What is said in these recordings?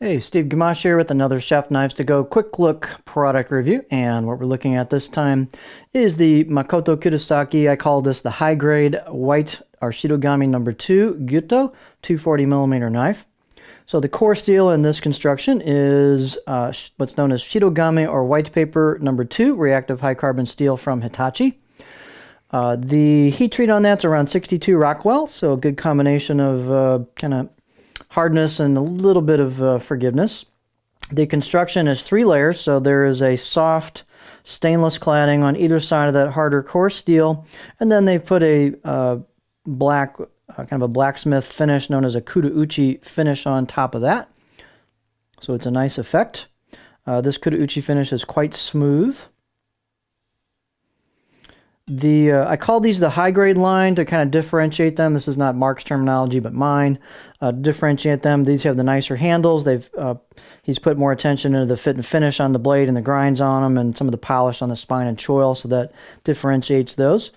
Hey, Steve Gamache here with another Chef Knives to Go quick look product review. And what we're looking at this time is the Makoto Kudasaki. I call this the high grade white Arshidogami number 2 Gyuto 240mm knife. So the core steel in this construction is what's known as Shidogami or white paper number 2 reactive high carbon steel from Hitachi. The heat treat on that's around 62 Rockwell, so a good combination of kind of hardness and a little bit of forgiveness. The construction is 3 layers, so there is a soft stainless cladding on either side of that harder core steel, and then they put a black, kind of a blacksmith finish known as a kudauchi finish on top of that. So it's a nice effect. This kudauchi finish is quite smooth. I call these the high-grade line to kind of differentiate them. This is not Mark's terminology, but mine. Differentiate them. These have the nicer handles. He's put more attention into the fit and finish on the blade and the grinds on them and some of the polish on the spine and choil, so that differentiates those.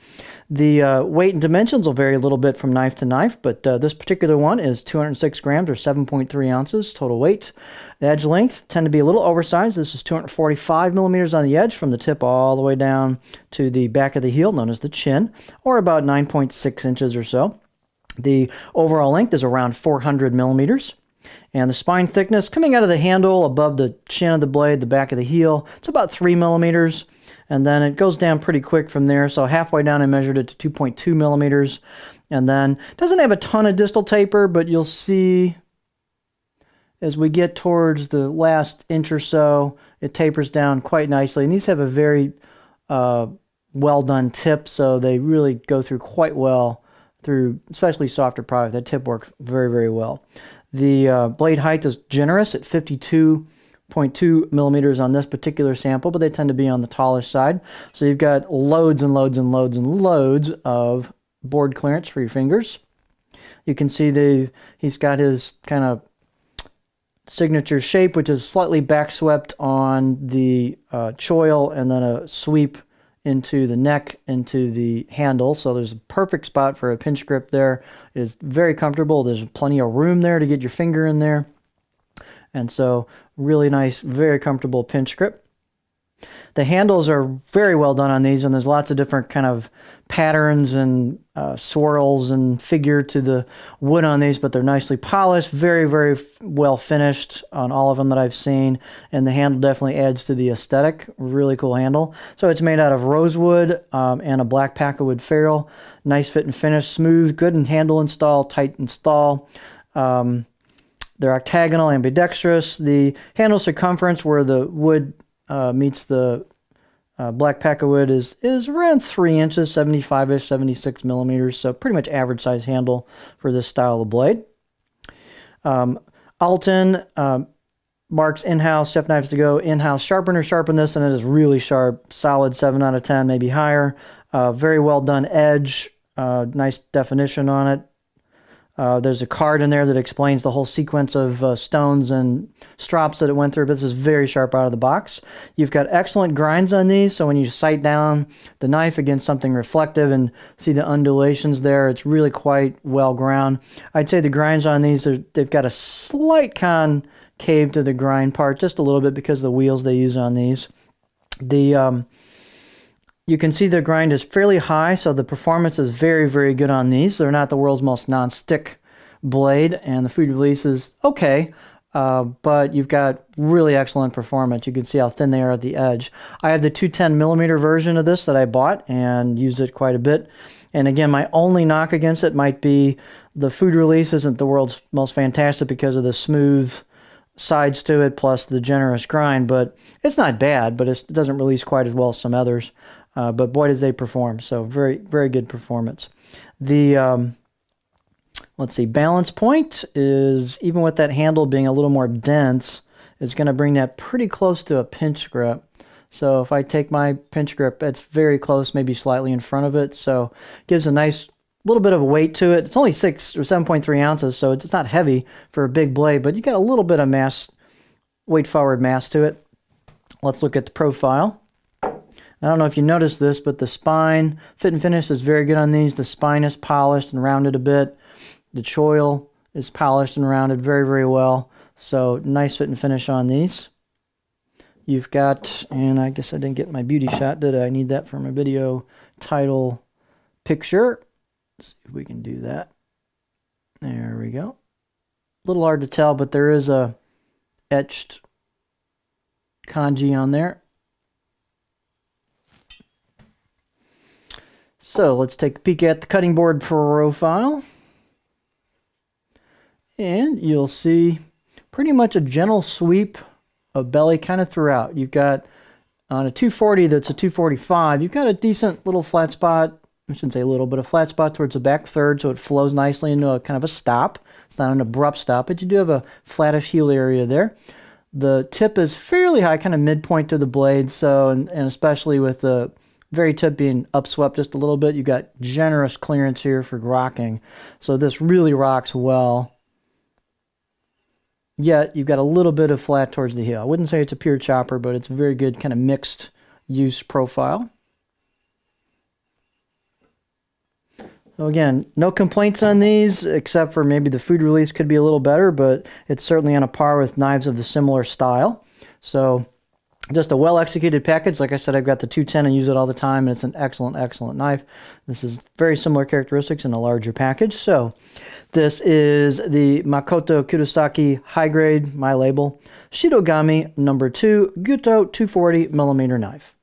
The weight and dimensions will vary a little bit from knife to knife, but this particular one is 206 grams or 7.3 ounces total weight. The edge length tend to be a little oversized. This is 245 millimeters on the edge from the tip all the way down to the back of the heel, known as the chin, or about 9.6 inches or so. The overall length is around 400 millimeters. And the spine thickness coming out of the handle above the chin of the blade, the back of the heel, it's about 3 millimeters. And then it goes down pretty quick from there. So halfway down I measured it to 2.2 millimeters. And then it doesn't have a ton of distal taper, but you'll see as we get towards the last inch or so, it tapers down quite nicely. And these have a very well done tip, so they really go through quite well through especially softer product. That tip works very, very well. The blade height is generous at 52.2 millimeters on this particular sample, but they tend to be on the tallish side. So you've got loads and loads and loads and loads of board clearance for your fingers. You can see he's got his kind of signature shape, which is slightly back swept on the choil and then a sweep into the neck, into the handle. So there's a perfect spot for a pinch grip there. It is very comfortable. There's plenty of room there to get your finger in there. And so really nice, very comfortable pinch grip. The handles are very well done on these, and there's lots of different kind of patterns and swirls and figure to the wood on these, but they're nicely polished, very, very well finished on all of them that I've seen, and the handle definitely adds to the aesthetic. Really cool handle. So it's made out of rosewood and a black packerwood ferrule. Nice fit and finish, smooth, good in handle install, tight install. They're octagonal, ambidextrous. The handle circumference where the wood meets the black packerwood is around 3 inches, 75-ish, 76 millimeters, so pretty much average size handle for this style of blade. Alton, Mark's in-house Chef Knives to Go in-house sharpener sharpened this, and it is really sharp, solid 7 out of 10, maybe higher. Very well done edge, nice definition on it. There's a card in there that explains the whole sequence of stones and strops that it went through, but this is very sharp out of the box. You've got excellent grinds on these, so when you sight down the knife against something reflective and see the undulations there, it's really quite well ground. I'd say the grinds on these, they've got a slight concave to the grind part, just a little bit because of the wheels they use on these. You can see the grind is fairly high, so the performance is very, very good on these. They're not the world's most non-stick blade, and the food release is okay, but you've got really excellent performance. You can see how thin they are at the edge. I have the 210 millimeter version of this that I bought and use it quite a bit. And again, my only knock against it might be the food release isn't the world's most fantastic because of the smooth sides to it, plus the generous grind, but it's not bad, but it doesn't release quite as well as some others. But boy, does they perform. So very, very good performance. The, let's see, balance point is, even with that handle being a little more dense, is going to bring that pretty close to a pinch grip. So if I take my pinch grip, it's very close, maybe slightly in front of it. So it gives a nice little bit of weight to it. It's only 6 or 7.3 ounces, so it's not heavy for a big blade, but you got a little bit of mass, weight forward mass to it. Let's look at the profile. I don't know if you noticed this, but the spine fit and finish is very good on these. The spine is polished and rounded a bit. The choil is polished and rounded very, very well. So nice fit and finish on these. You've got, and I guess I didn't get my beauty shot, did I? I need that for my video title picture. Let's see if we can do that. There we go. A little hard to tell, but there is a etched kanji on there. So let's take a peek at the cutting board profile. And you'll see pretty much a gentle sweep of belly kind of throughout. You've got on a 240 that's a 245, you've got a decent little flat spot. I shouldn't say a little, but a flat spot towards the back third, so it flows nicely into a kind of a stop. It's not an abrupt stop, but you do have a flattish heel area there. The tip is fairly high, kind of midpoint to the blade, so, and especially with the very tip being upswept just a little bit, you've got generous clearance here for rocking. So this really rocks well. Yet you've got a little bit of flat towards the heel. I wouldn't say it's a pure chopper, but it's a very good kind of mixed use profile. So again, no complaints on these, except for maybe the food release could be a little better, but it's certainly on a par with knives of the similar style. So just a well-executed package. Like I said, I've got the 210 and use it all the time, and it's an excellent, excellent knife. This is very similar characteristics in a larger package. So this is the Makoto Kudasaki high grade, my label, Shidogami number 2, Gyuto 240 millimeter knife.